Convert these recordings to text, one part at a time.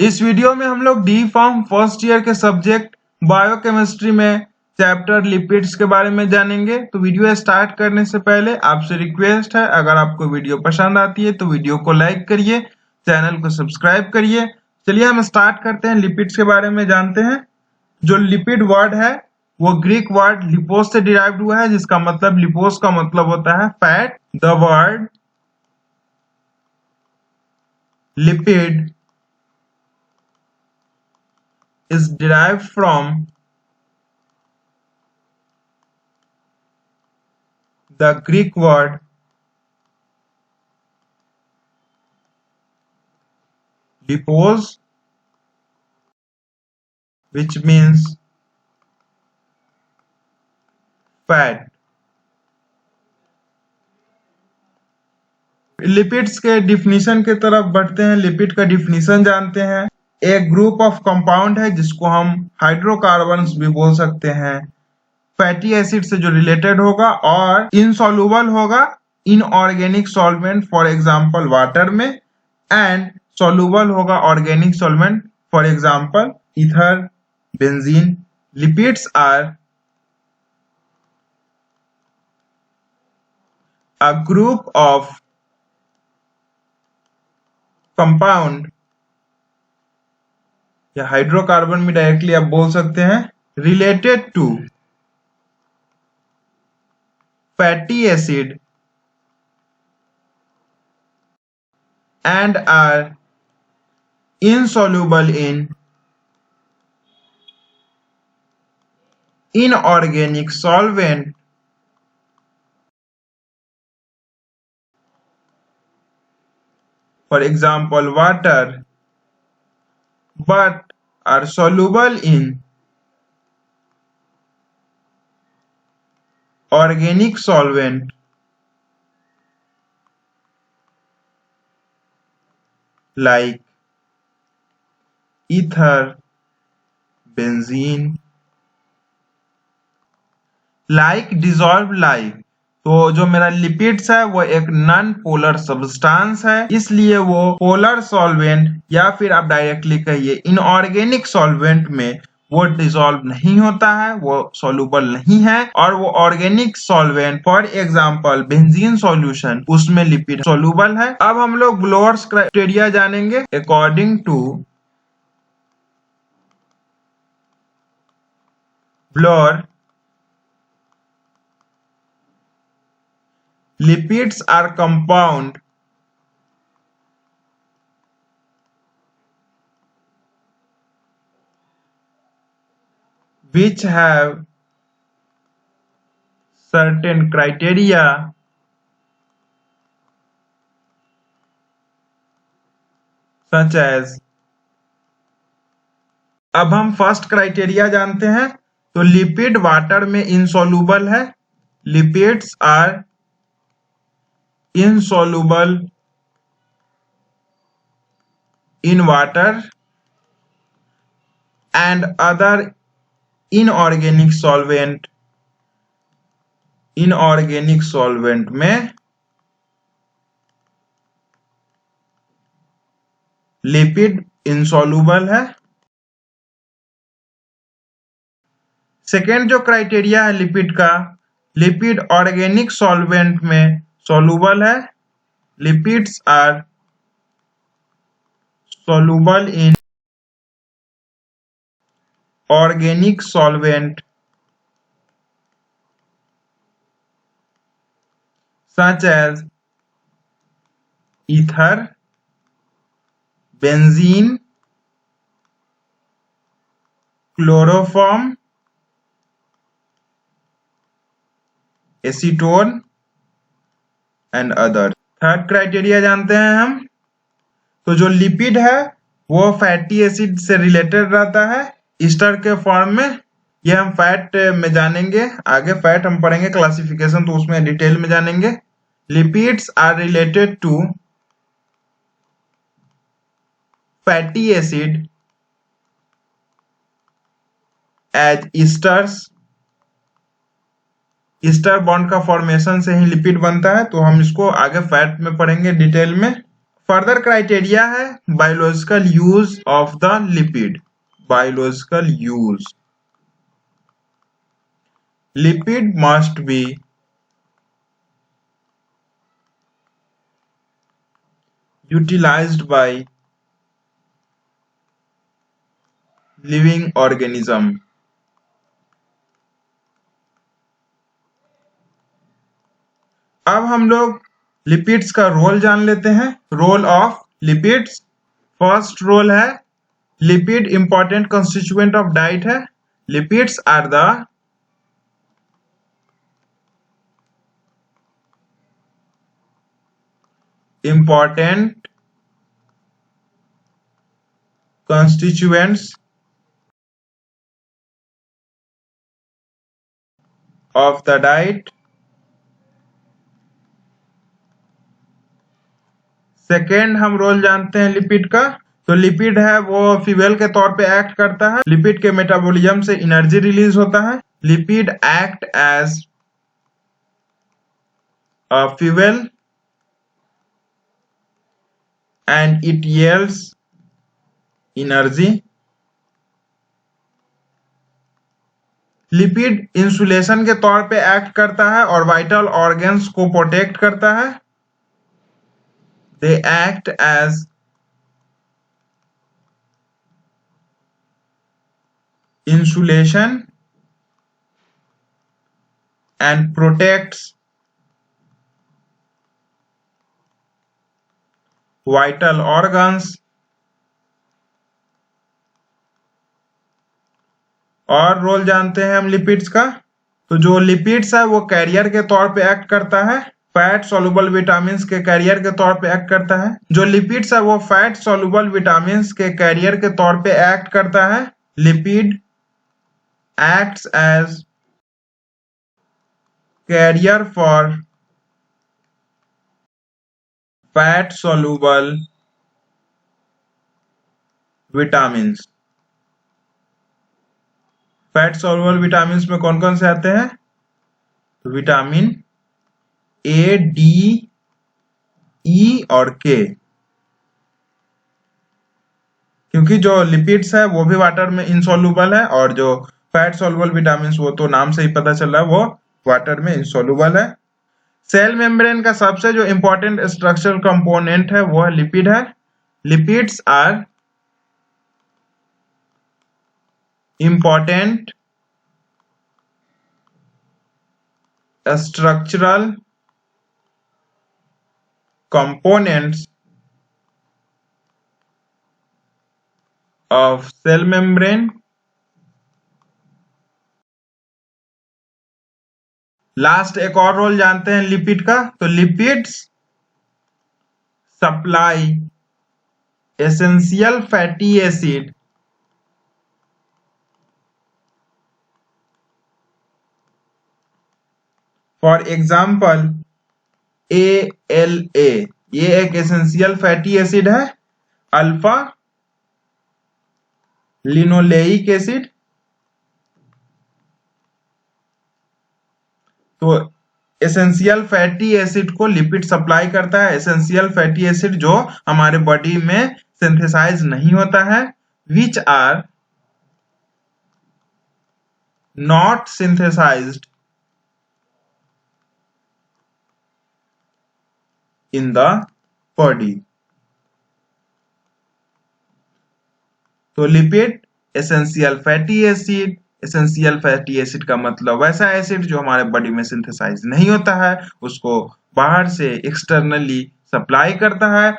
इस वीडियो में हम लोग डी फार्म फर्स्ट ईयर के सब्जेक्ट बायोकेमिस्ट्री में चैप्टर लिपिड्स के बारे में जानेंगे। तो वीडियो स्टार्ट करने से पहले आपसे रिक्वेस्ट है, अगर आपको वीडियो पसंद आती है तो वीडियो को लाइक करिए, चैनल को सब्सक्राइब करिए। चलिए हम स्टार्ट करते हैं, लिपिड्स के बारे में जानते हैं। जो लिपिड वर्ड है वो ग्रीक वर्ड लिपोस से डिराइव्ड हुआ है, जिसका मतलब लिपोस का मतलब होता है fat. The word lipid is derived from the Greek word lipos, which means fat. Lipids के डिफिनीशन की तरफ बढ़ते हैं। लिपिड का डिफिनीशन जानते हैं। एक ग्रुप ऑफ कंपाउंड है जिसको हम हाइड्रोकार्बन्स भी बोल सकते हैं, फैटी एसिड से जो रिलेटेड होगा और इनसॉल्युबल होगा inorganic solvent for example water में, एंड सॉल्युबल होगा organic solvent for example ether, benzene. Lipids are a group of compound या हाइड्रोकार्बन भी डायरेक्टली आप बोल सकते हैं, related to fatty acid and are insoluble in inorganic solvent, for example water, but are soluble in organic solvent like ether, benzene, like dissolved like। तो जो मेरा lipids है वो एक नॉन पोलर सब्सटेंस है, इसलिए वो पोलर सॉल्वेंट या फिर आप डायरेक्टली कहिए इनऑर्गेनिक सॉल्वेंट में वो डिसॉल्व नहीं होता है, वो सॉल्युबल नहीं है। और वो organic solvent for example benzene solution, उसमें लिपिड सॉल्युबल है। अब हम लोग ब्लोअर्स क्राइटेरिया जानेंगे। According to Bloor, lipids are compound which have certain criteria such as। अब हम फर्स्ट क्राइटेरिया जानते हैं। तो लिपिड वाटर में इनसॉल्युबल है, lipids are insoluble in water and other inorganic solvent, inorganic solvent में लिपिड insoluble है। सेकेंड जो क्राइटेरिया है लिपिड का, लिपिड ऑर्गेनिक सॉल्वेंट में soluble है। Lipids are soluble in organic solvent such as ether, benzene, chloroform, acetone and other. Third criteria जानते हैं हम। तो जो लिपिड है वो फैटी एसिड से रिलेटेड रहता है ईस्टर के फॉर्म में। ये हम फैट में जानेंगे, आगे फैट हम पढ़ेंगे क्लासिफिकेशन, तो उसमें डिटेल में जानेंगे। Lipids are related to fatty acid as esters. Ester bond का फॉर्मेशन से ही लिपिड बनता है, तो हम इसको आगे फैट में पढ़ेंगे डिटेल में। फर्दर क्राइटेरिया है biological use of the lipid. Biological use, lipid must be utilized by living organism। अब हम लोग लिपिड्स का रोल जान लेते हैं। Role of lipids, first role है lipid important constituent of diet है। Lipids are the important constituents of the diet। Second हम रोल जानते हैं लिपिड का, तो लिपिड है वो फ्यूल के तौर पे एक्ट करता है। लिपिड के मेटाबॉलिज्म से एनर्जी रिलीज होता है। Lipid act as a fuel and it yields energy। Lipid insulation के तौर पे एक्ट करता है और वाइटल ऑर्गन्स को प्रोटेक्ट करता है। They act as insulation and protects vital organs. और रोल जानते हैं हम लिपिड्स का, तो जो लिपिड्स है वो कैरियर के तौर पे एक्ट करता है। फैट सॉल्युबल विटामिन्स के कैरियर के तौर पे एक्ट करता है। जो लिपिड्स है वो फैट सॉल्युबल विटामिन्स के कैरियर के तौर पे एक्ट करता है। Lipid acts as carrier for fat soluble vitamins. Fat soluble vitamins में कौन कौन से आते हैं, तो विटामिन ए, डी, ई और के। क्योंकि जो लिपिड्स है वो भी वाटर में इनसॉल्युबल है और जो फैट सॉल्युबल विटामिन्स वो तो नाम से ही पता चल रहा है वो वाटर में इनसॉल्युबल है। सेल मेम्ब्रेन का सबसे जो इंपॉर्टेंट स्ट्रक्चरल कंपोनेंट है वो लिपिड है। Lipids are important structural components of cell membrane। Last एक और रोल जानते हैं लिपिड का, तो lipids supply essential fatty acid for example ALA, ये एक एसेंशियल फैटी एसिड है। अल्फा लिनोलेइक एसिड, तो एसेंशियल फैटी एसिड को लिपिड सप्लाई करता है। एसेंशियल फैटी एसिड जो हमारे बॉडी में सिंथेसाइज नहीं होता है, which are not synthesized in the body। तो lipid essential fatty acid, essential fatty acid का मतलब वैसा एसिड जो हमारे बॉडी में सिंथेसाइज नहीं होता है, उसको बाहर से एक्सटर्नली सप्लाई करता है।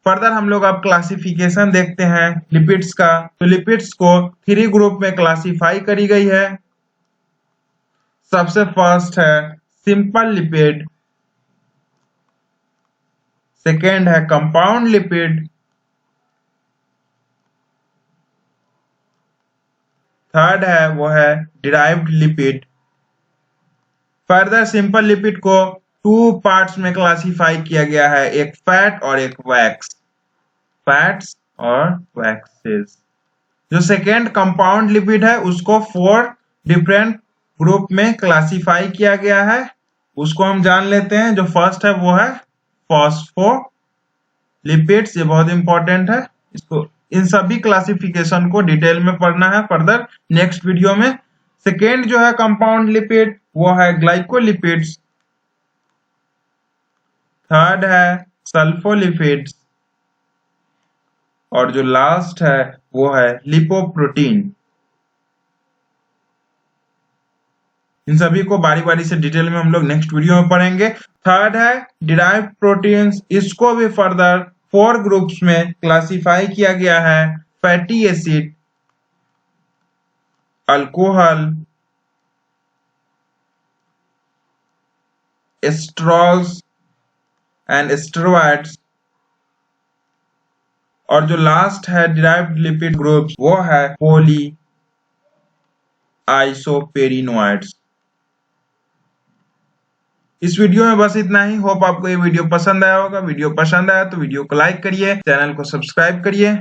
फर्दर हम लोग अब क्लासिफिकेशन देखते हैं लिपिड्स का, तो लिपिड्स को 3 ग्रुप में क्लासिफाई करी गई है। सबसे फर्स्ट है सिंपल लिपिड, सेकेंड है कंपाउंड लिपिड, थर्ड है वो है derived lipid. Further simple lipid को 2 पार्ट्स में क्लासिफाई किया गया है, एक फैट और एक वैक्स, फैट्स और वैक्सेस। जो सेकेंड कंपाउंड लिपिड है उसको 4 डिफरेंट ग्रुप में क्लासिफाई किया गया है, उसको हम जान लेते हैं। जो फर्स्ट है वो है फॉस्फोलिपिड, लिपिड्स, ये बहुत इंपॉर्टेंट है, इसको इन सभी क्लासिफिकेशन को डिटेल में पढ़ना है फर्दर नेक्स्ट वीडियो में। सेकेंड जो है कंपाउंड लिपिड वो है ग्लाइकोलिपिड्स। थर्ड है सल्फोलिपिड्स और जो लास्ट है वो है लिपोप्रोटीन। इन सभी को बारी बारी से डिटेल में हम लोग नेक्स्ट वीडियो में पढ़ेंगे। थर्ड है डिराइव्ड प्रोटीन्स, इसको भी फर्दर 4 ग्रुप्स में क्लासिफाई किया गया है। Fatty acid, alcohol, sterols and steroids और जो लास्ट है डिराइव्ड लिपिड ग्रुप वो है पॉली आइसोपेरिनोइड्स। इस वीडियो में बस इतना ही। होप आपको ये वीडियो पसंद आया होगा। वीडियो पसंद आया तो वीडियो को लाइक करिए, चैनल को सब्सक्राइब करिए।